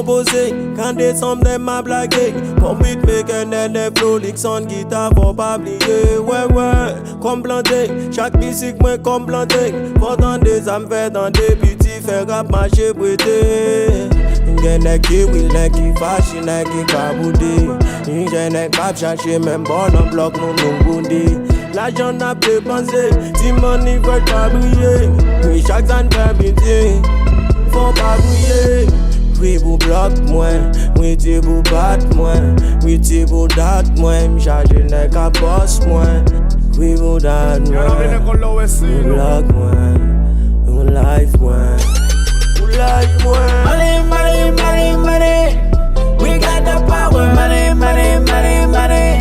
composer. Quand des sommes dem m'a blagué. Comme beatmaker, des flow, son guitare, faut pas oublier. Ouais, comme planté. Chaque musique, moi, comme planté. Pourtant des âmes fait dans des petits, faire rap, marcher, prêter. Y'en qui will, qui fâche, y'en qui caboudé. Y'en qui chercher, même bon, en bloc, nous boundi. L'argent n'a plus pensé, si money veut pas briller. Oui, chaque zone fait pitié, faut pas briller. Oui, vous bloque moi, oui, tu vous batte moi, oui, tu vous date moi, m'charge n'est qu'à boss moi. Oui, vous date moi, vous bloque moi, vous life moi, vous life moi. Money, money, money, money, we got the power. Money, money, money, money.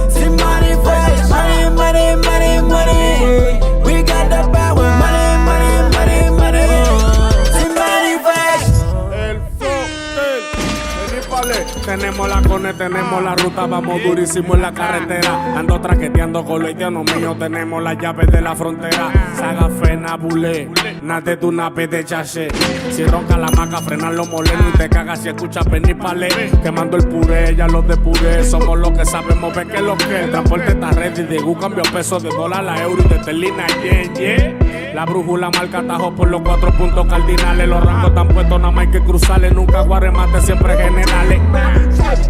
See money fresh, money, money, money, money. We got the power. Money, money, money, money. See money fresh. El Fotel, Felipe, tenemos la cone, tenemos la ruta, vamos durísimo en la carretera. Ando traqueteando con los haitianos míos, tenemos las llaves de la frontera. Saga fena, bulé, nate tu nape de chaché. Si ronca la maca, frenan los molenos y te cagas si escuchas penipale. Quemando el puré, ya los depuré. Somos los que sabemos ver que es lo que. El transporte está ready, de cambio pesos de dólar a euro y de terlina, yeah. La brújula marca tajo por los 4 puntos cardinales. Los rangos están puestos, nada más hay que cruzarles. Nunca guaremate, siempre generales.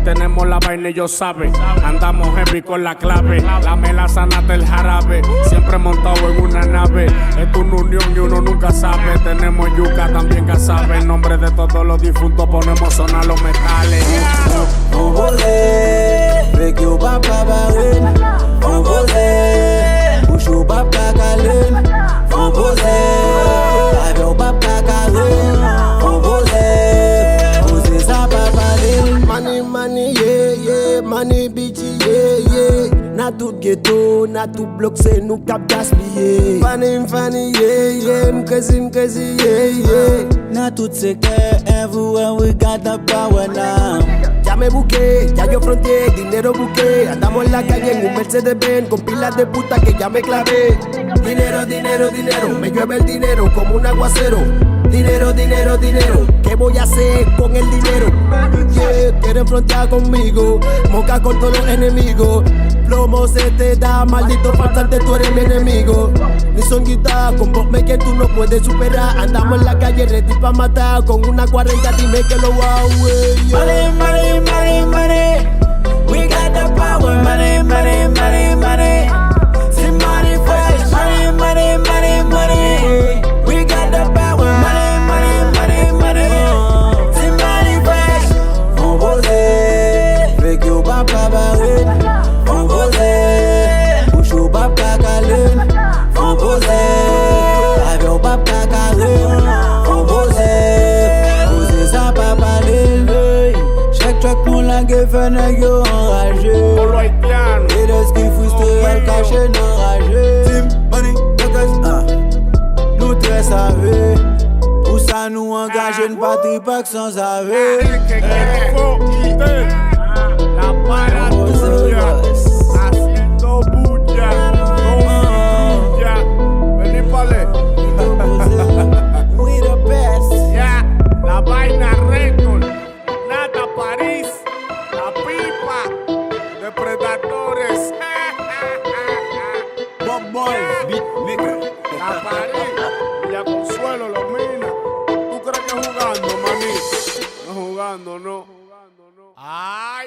Tenemos la vaina y yo sabe. Andamos heavy con la clave. La melaza nata el jarabe. Siempre montado en una nave. Es una unión y uno nunca sabe. Tenemos yuca también que sabe. En nombre de todos los difuntos ponemos sonar los metales. Fek yo pa pa barin. Bouchou pa pa kalen. Ave yo pa pa kalen. Ose sa pa palin. Money, money, yeah, money, bitchy, yeah. Na tout ghetto, na tout bloc, c'est nous cap gaspiller. Funny, yeah, m'crazy, yeah. Na tout secteur, everywhere we got the power now. Ya me busqué, ya yo fronteé, dinero busqué. Andamos en la calle en un Mercedes-Benz con pilas de puta que ya me clavé. Dinero, me llueve el dinero como un aguacero. Dinero, ¿qué voy a hacer con el dinero? Yeah, quieren frontear conmigo, moca con todos los enemigos. Plomo se te da, maldito falsante, tú eres mi enemigo. Ni son guitarra, con vos me que tú no puedes superar. Andamos en la calle ready pa' matar, con una 40 dime que lo wow, yeah. Money, we got the power. Money, see money fresh. Money, we got the power. Money, see money fresh. Fek yo pa pa barin. Bouchou pa pa kalen. Ave yo pa pa kalen. Ose sa pa palin. Chaque track mon langue fait nèg yo enragé. Con los haitianos. Et de ce qui frustre elle caché enragé. Team, money, Nous très savés. Pour ça nous engager une partie pas que sans saver. El Fotel, la para tuya, haciendo bulla, no bulla. Felipe, We the best. ya, la vaina récord, Nata París, la pipa, depredadores. Bob Boys, beat maker. La París, Villa Consuelo, los minas. ¿Tú crees que jugando, maní? No jugando, no. Ay.